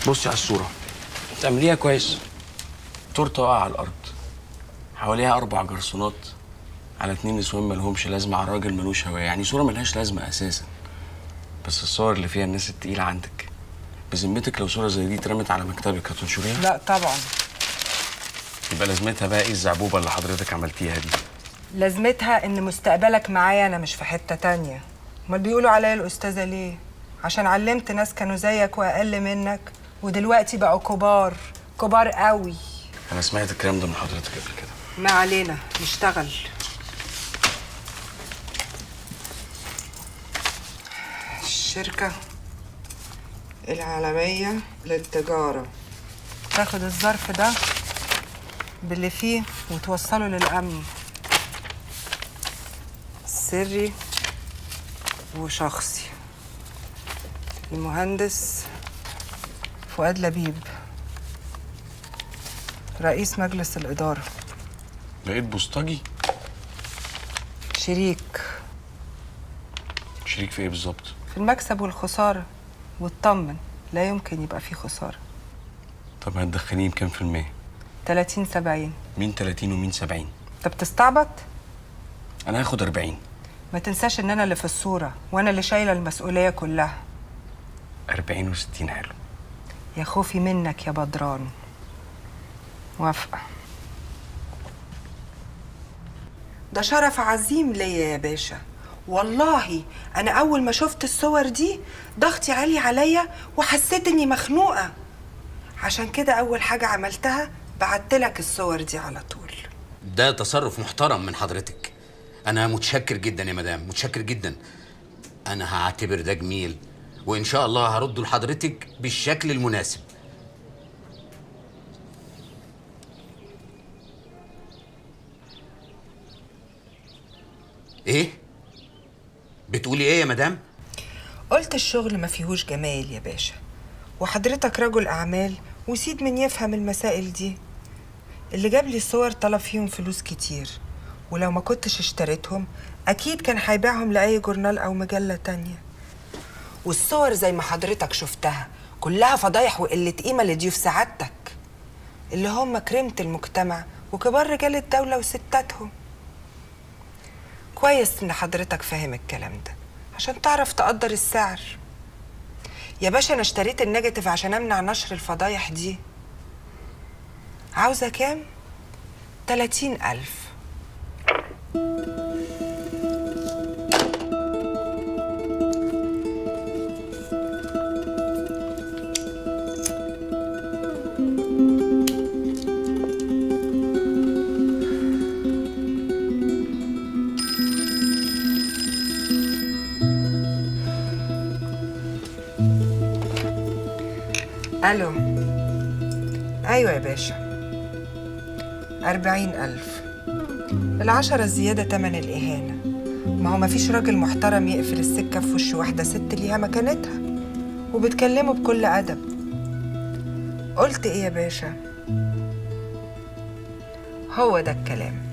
بصي على الصورة، تعمليها كويس. تورته واقعة على الأرض، حواليها 4 جرسونات على 2 نسوان مالهمش لازمة على راجل ملوش هواية، يعني صورة ملهاش لازمة أساسا. بس الصور اللي فيها الناس التقيلة عندك، بذمتك لو صورة زي دي اترمت على مكتبك هتنشريها؟ لا طبعا. يبقى لازمتها بقى ايه الزعبوبة اللي حضرتك عملتيها دي؟ لازمتها ان مستقبلك معايا انا، مش في حتة تانية. امال بيقولوا عليا الأستاذة ليه؟ عشان علمت ناس كانوا زيك وأقل منك ودلوقتي بقوا كبار كبار قوي. أنا سمعت الكلام ده من حضرتك قبل كده. ما علينا، نشتغل. الشركة العالمية للتجارة تاخد الظرف ده باللي فيه وتوصله للأمن، سري وشخصي. المهندس فؤاد لبيب، رئيس مجلس الإدارة. بقيت بوسطجي؟ شريك. شريك في ايه بالظبط؟ في المكسب والخسارة. واطمن، لا يمكن يبقى فيه خسارة. طب هتدخليني بكام في المية؟ 30-70. مين 30 ومين 70؟ انت بتستعبط؟ أنا هاخد 40. ما تنساش ان انا اللي في الصورة وانا اللي شايلة المسؤولية كلها. 40 و60 حلو. يا خوفي منك يا بدران. موافقة. ده شرف عظيم ليا يا باشا، والله أنا أول ما شفت الصور دي ضغطي عالي عليا وحسيت إني مخنوقة. عشان كده أول حاجة عملتها بعتلك الصور دي على طول. ده تصرف محترم من حضرتك. أنا متشكر جدا يا مدام، متشكر جدا. أنا هعتبر ده جميل، وإن شاء الله هرده لحضرتك بالشكل المناسب. إيه؟ بتقولي إيه يا مدام؟ قلت الشغل ما فيهوش جمال يا باشا، وحضرتك رجل أعمال وسيد من يفهم المسائل دي. اللي جاب لي الصور طلب فيهم فلوس كتير، ولو ما كنتش اشتريتهم أكيد كان هيبيعهم لأي جورنال أو مجلة تانية. والصور زي ما حضرتك شفتها كلها فضايح وقلة قيمة لضيوف سعادتك، اللي هم كريمة المجتمع وكبار رجال الدولة وستاتهم. كويس إن حضرتك فاهم الكلام ده عشان تعرف تقدر السعر. يا باشا أنا اشتريت النيجاتيف عشان أمنع نشر الفضايح دي. عاوزة كام؟ 30,000. ألو. أيوة يا باشا، 40,000. 10 الزيادة تمن الإهانة. ما هو مفيش راجل محترم يقفل السكة في وش واحدة ست ليها مكانتها وبتكلمه بكل أدب. قلت إيه يا باشا؟ هو ده الكلام.